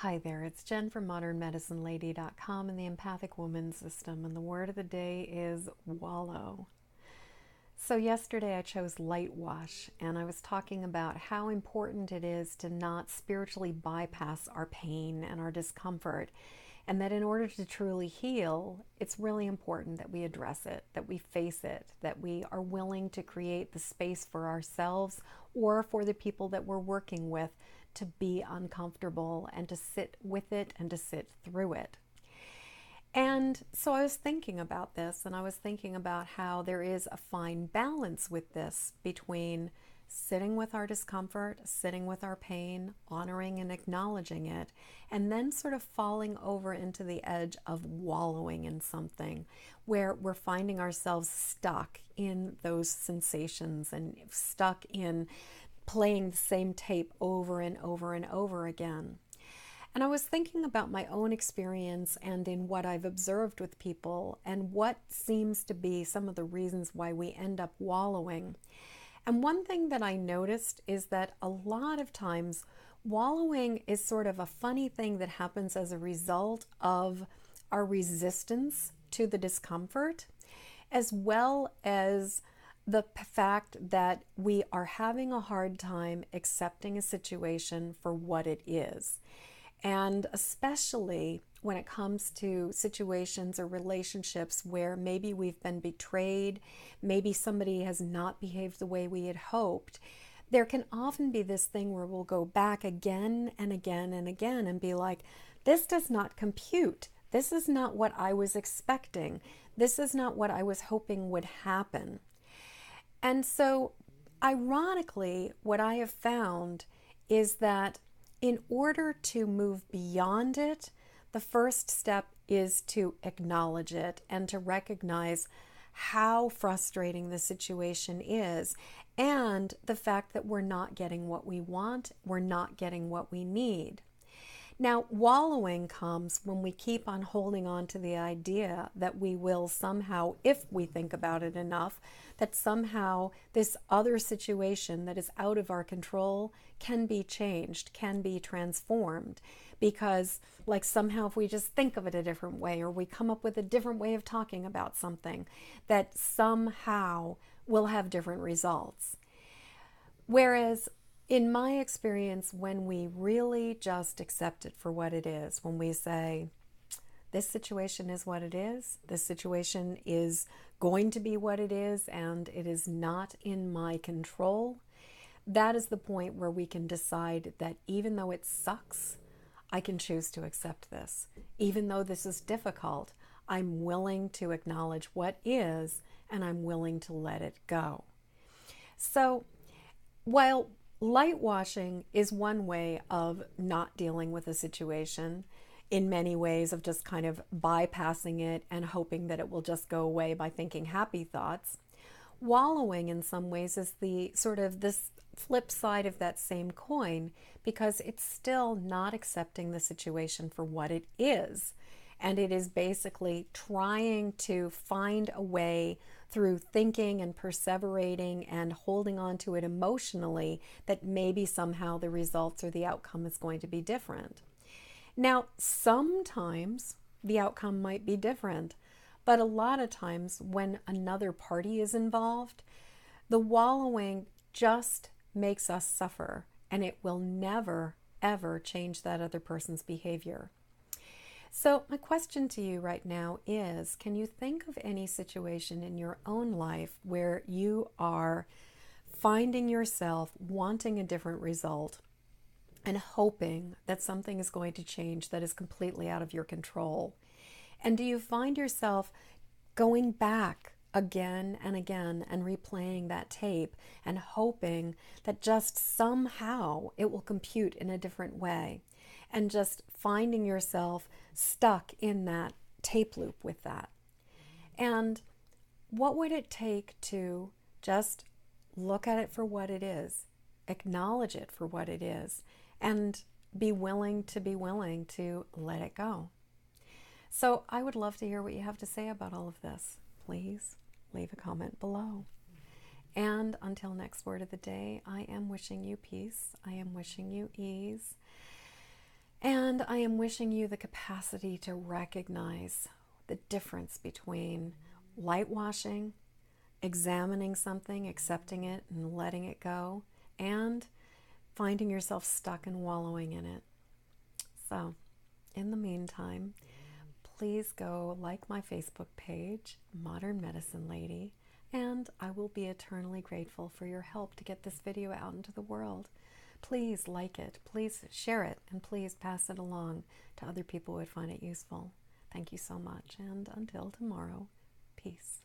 Hi there, it's Jen from modernmedicinelady.com and the Empathic Woman System, and the word of the day is wallow. So yesterday I chose light wash, and I was talking about how important it is to not spiritually bypass our pain and our discomfort, and that in order to truly heal, it's really important that we address it, that we face it, that we are willing to create the space for ourselves or for the people that we're working with to be uncomfortable and to sit with it and to sit through it. And so I was thinking about this, and I was thinking about how there is a fine balance with this between sitting with our discomfort, sitting with our pain, honoring and acknowledging it, and then sort of falling over into the edge of wallowing in something where we're finding ourselves stuck in those sensations and stuck in playing the same tape over and over and over again. And I was thinking about my own experience and in what I've observed with people and what seems to be some of the reasons why we end up wallowing. And one thing that I noticed is that a lot of times wallowing is sort of a funny thing that happens as a result of our resistance to the discomfort, as well as the fact that we are having a hard time accepting a situation for what it is. And especially when it comes to situations or relationships where maybe we've been betrayed, maybe somebody has not behaved the way we had hoped, there can often be this thing where we'll go back again and again and again and be like, this does not compute. This is not what I was expecting. This is not what I was hoping would happen. And so, ironically, what I have found is that in order to move beyond it, the first step is to acknowledge it and to recognize how frustrating the situation is and the fact that we're not getting what we want, we're not getting what we need. Now, wallowing comes when we keep on holding on to the idea that we will somehow, if we think about it enough, that somehow this other situation that is out of our control can be changed, can be transformed. Because, like, somehow if we just think of it a different way or we come up with a different way of talking about something, that somehow we'll have different results. Whereas in my experience, when we really just accept it for what it is, when we say, this situation is what it is, this situation is going to be what it is, and it is not in my control, that is the point where we can decide that even though it sucks, I can choose to accept this. Even though this is difficult, I'm willing to acknowledge what is, and I'm willing to let it go. So, while light washing is one way of not dealing with a situation, in many ways of just kind of bypassing it and hoping that it will just go away by thinking happy thoughts. Wallowing in some ways is the sort of this flip side of that same coin, because it's still not accepting the situation for what it is. And it is basically trying to find a way through thinking and perseverating and holding on to it emotionally that maybe somehow the results or the outcome is going to be different. Now, sometimes the outcome might be different, but a lot of times when another party is involved, the wallowing just makes us suffer, and it will never, ever change that other person's behavior. So my question to you right now is, can you think of any situation in your own life where you are finding yourself wanting a different result and hoping that something is going to change that is completely out of your control? And do you find yourself going back again and again and replaying that tape and hoping that just somehow it will compute in a different way, and just finding yourself stuck in that tape loop with that? And what would it take to just look at it for what it is, acknowledge it for what it is, and be willing to let it go? So I would love to hear what you have to say about all of this. Please leave a comment below. And until next word of the day, I am wishing you peace. I am wishing you ease. And I am wishing you the capacity to recognize the difference between light washing, examining something, accepting it, and letting it go, and finding yourself stuck and wallowing in it. So, in the meantime, please go like my Facebook page, Modern Medicine Lady, and I will be eternally grateful for your help to get this video out into the world. Please like it, please share it, and please pass it along to other people who would find it useful. Thank you so much, and until tomorrow, peace.